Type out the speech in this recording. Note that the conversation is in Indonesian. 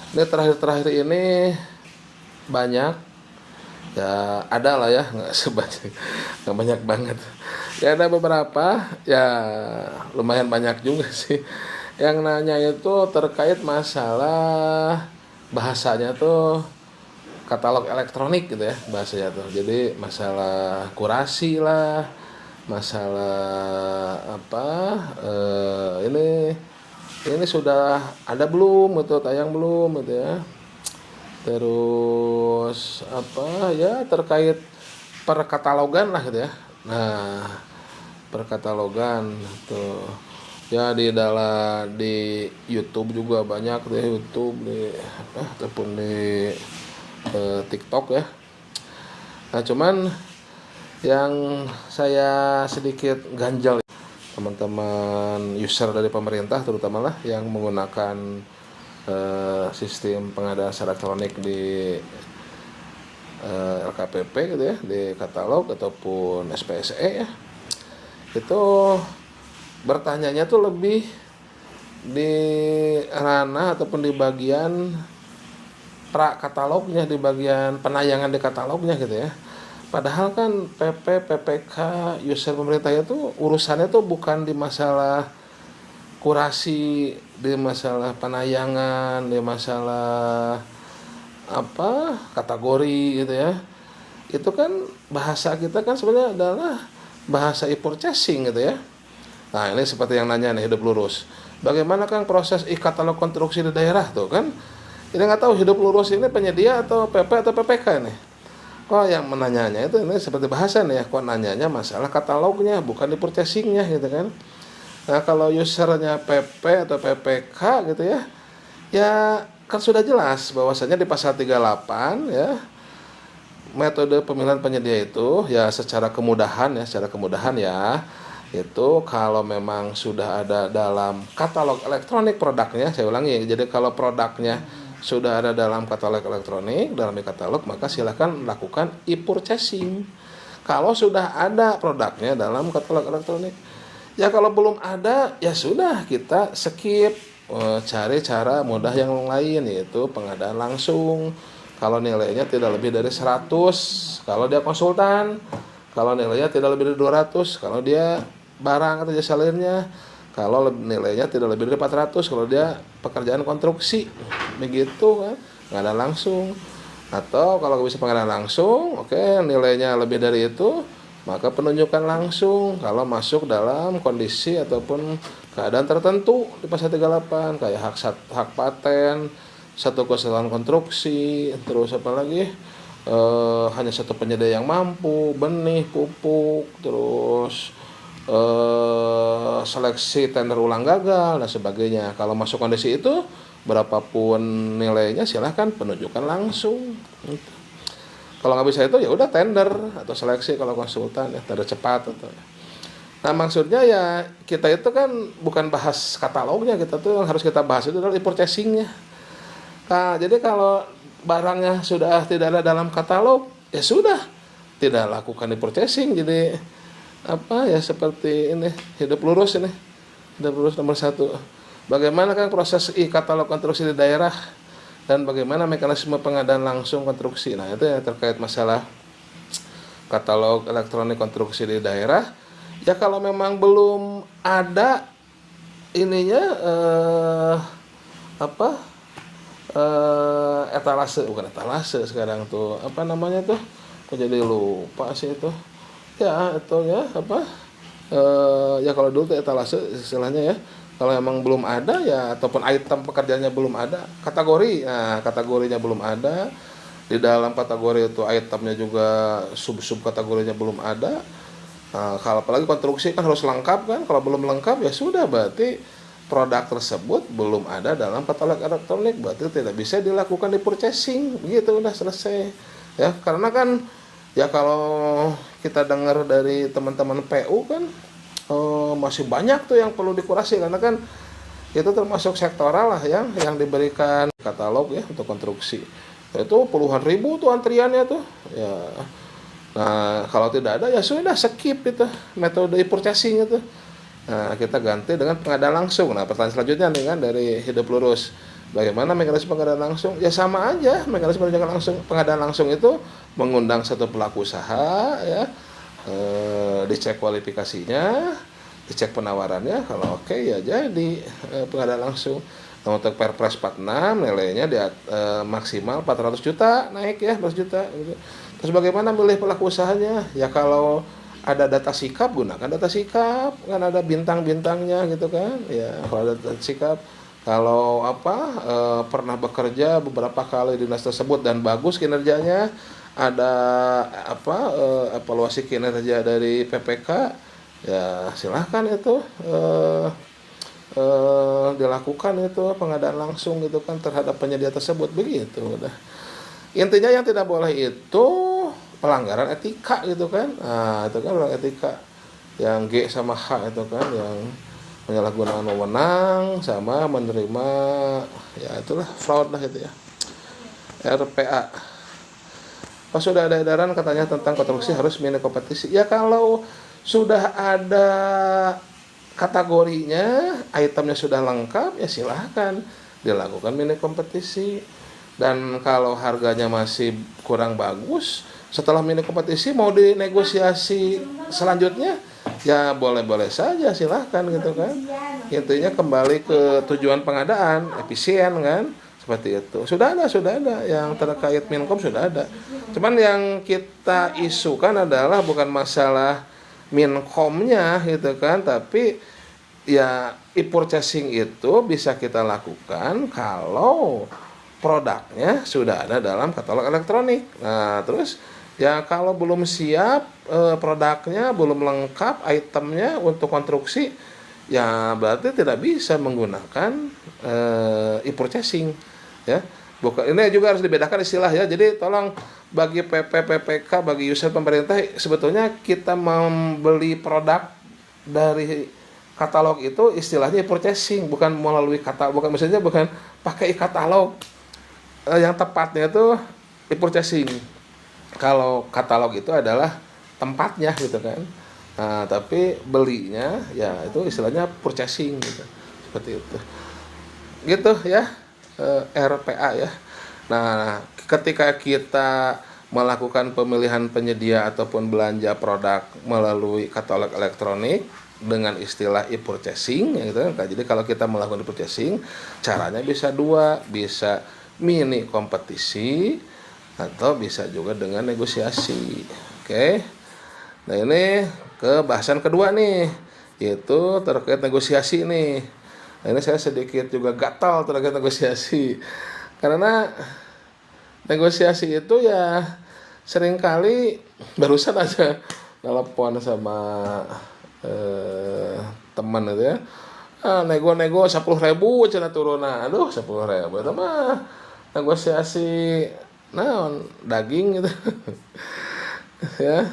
Ini terakhir-terakhir ini banyak, ya ada lah ya, nggak sebanyak, nggak banyak banget. Ya ada beberapa, ya lumayan banyak juga sih. Yang nanya itu terkait masalah bahasanya tuh katalog elektronik gitu ya bahasanya tuh. Jadi masalah kurasi lah, masalah apa, ini sudah ada belum gitu, tayang belum gitu ya. Terus apa ya terkait perkatalogan lah gitu ya. Nah, perkatalogan tuh ya di YouTube juga banyak deh, YouTube di apa ataupun di TikTok ya. Nah, cuman yang saya sedikit ganjal teman-teman user dari pemerintah terutama lah yang menggunakan sistem pengadaan secara elektronik di LKPP gitu ya, di katalog ataupun SPSE ya, itu bertanyanya tuh lebih di ranah ataupun di bagian pra katalognya, di bagian penayangan di katalognya gitu ya. Padahal kan PPK user pemerintah itu urusannya tuh bukan di masalah kurasi, di masalah penayangan, di masalah apa kategori gitu ya. Itu kan bahasa kita kan sebenarnya adalah bahasa e-purchasing gitu ya. Nah ini seperti yang nanya nih Hidup Lurus, bagaimana kan proses e-katalog konstruksi di daerah tuh kan. Ini nggak tahu Hidup Lurus ini penyedia atau PP atau PPK nih. Kok yang menanyanya itu ini seperti bahasa nih ya, kok nanyanya masalah katalognya bukan di purchasingnya gitu kan. Nah kalau usernya PP atau PPK gitu ya, ya kan sudah jelas bahwasanya di pasal 38 ya, metode pemilihan penyedia itu ya secara kemudahan ya, itu kalau memang sudah ada dalam katalog elektronik produknya, saya ulangi, jadi kalau produknya sudah ada dalam katalog elektronik, dalam e-katalog, maka silakan lakukan e-purchasing. Kalau sudah ada produknya dalam katalog elektronik, ya kalau belum ada, ya sudah kita skip, cari cara mudah yang lain yaitu pengadaan langsung. Kalau nilainya tidak lebih dari 100 kalau dia konsultan, kalau nilainya tidak lebih dari 200 kalau dia barang atau jasa lainnya, kalau nilainya tidak lebih dari 400 kalau dia pekerjaan konstruksi, begitu kan, pengadaan langsung. Atau kalau bisa pengadaan langsung, oke, nilainya lebih dari itu, maka penunjukan langsung kalau masuk dalam kondisi ataupun keadaan tertentu di pasal 38 kayak hak paten, satu kesalahan konstruksi, terus apa lagi, hanya satu penyedia yang mampu, benih, pupuk, terus seleksi tender ulang gagal dan sebagainya. Kalau masuk kondisi itu, berapapun nilainya silahkan penunjukan langsung. Kalau nggak bisa itu ya udah tender atau seleksi kalau konsultan ya, tender cepat atau. Nah maksudnya ya kita itu kan bukan bahas katalognya, kita tuh yang harus kita bahas itu adalah e-purchasingnya. Nah, jadi kalau barangnya sudah tidak ada dalam katalog, ya sudah tidak lakukan e-purchasing. Jadi apa ya seperti ini Hidup Lurus ini, Hidup Lurus nomor 1. Bagaimana kan proses e-katalog konstruksi di daerah dan bagaimana mekanisme pengadaan langsung konstruksi. Nah itu yang terkait masalah katalog elektronik konstruksi di daerah. Ya kalau memang belum ada ininya apa etalase, bukan etalase sekarang tuh apa namanya tuh, kok jadi lupa sih itu ya, itu ya apa, ya kalau dulu tuh etalase istilahnya ya, kalau emang belum ada ya ataupun item pekerjaannya belum ada, kategori, nah kategorinya belum ada, di dalam kategori itu itemnya juga sub kategorinya belum ada. Nah, kalau apalagi konstruksi kan harus lengkap kan, kalau belum lengkap ya sudah berarti produk tersebut belum ada dalam katalog elektronik, berarti tidak bisa dilakukan di purchasing, begitu udah selesai ya. Karena kan ya kalau kita dengar dari teman-teman PU kan masih banyak tuh yang perlu dikurasi, karena kan itu termasuk sektoral lah yang diberikan katalog ya untuk konstruksi, itu puluhan ribu tuh antriannya tuh ya. Nah kalau tidak ada ya sudah skip itu metode purchasing itu. Nah, kita ganti dengan pengadaan langsung. Nah, pertanyaan selanjutnya nih kan dari Hidup Lurus. Bagaimana mekanisme pengadaan langsung? Ya sama aja, mekanisme pengadaan langsung itu mengundang satu pelaku usaha, ya, dicek kualifikasinya, dicek penawarannya, kalau oke ya jadi pengadaan langsung. Nah, untuk Perpres 46 nilainya maksimal 400 juta naik ya, 400 juta gitu. Terus bagaimana milih pelaku usahanya? Ya kalau ada data sikap, gunakan data sikap, kan ada bintang-bintangnya gitu kan. Ya kalau ada data sikap, kalau pernah bekerja beberapa kali di dinas tersebut dan bagus kinerjanya, ada evaluasi kinerja dari PPK, ya silahkan itu dilakukan itu pengadaan langsung gitu kan terhadap penyedia tersebut, begitu udah. Intinya yang tidak boleh itu pelanggaran etika gitu kan. Nah, itu kan pelanggaran etika yang G sama H itu kan, yang penyalahgunaan wewenang sama menerima, ya itulah fraud lah gitu ya. RPA. Pas sudah ada edaran katanya tentang konstruksi harus mini kompetisi. Ya kalau sudah ada kategorinya, itemnya sudah lengkap, ya silahkan dilakukan mini kompetisi. Dan kalau harganya masih kurang bagus, setelah mini kompetisi mau dinegosiasi selanjutnya, ya boleh-boleh saja, silahkan gitu kan. Intinya kembali ke tujuan pengadaan, efisien kan, seperti itu. Sudah ada yang terkait Minkom, sudah ada. Cuman yang kita isukan adalah bukan masalah Minkomnya gitu kan, tapi ya e-purchasing itu bisa kita lakukan kalau produknya sudah ada dalam katalog elektronik. Nah, terus ya kalau belum siap produknya, belum lengkap itemnya untuk konstruksi, ya berarti tidak bisa menggunakan e-purchasing ya. Bukan, ini juga harus dibedakan istilah ya. Jadi tolong bagi PPK, bagi user pemerintah, sebetulnya kita membeli produk dari katalog itu istilahnya e-purchasing, bukan melalui katalog, bukan pakai katalog. Yang tepatnya itu e-purchasing. Kalau katalog itu adalah tempatnya gitu kan. Nah, tapi belinya ya itu istilahnya purchasing gitu. Seperti itu. Gitu ya. RPA ya. Nah, ketika kita melakukan pemilihan penyedia ataupun belanja produk melalui katalog elektronik dengan istilah e-purchasing gitu kan. Jadi kalau kita melakukan e-purchasing, caranya bisa dua, bisa mini kompetisi atau bisa juga dengan negosiasi. Oke. Nah, ini ke bahasan kedua nih, yaitu terkait negosiasi nih. Nah, ini saya sedikit juga gatal terkait negosiasi. Karena negosiasi itu ya seringkali barusan aja telepon sama teman itu ya. Nego-nego 10.000 cenah turuna. Aduh, 10.000 itu mah negosiasi daging gitu. Ya.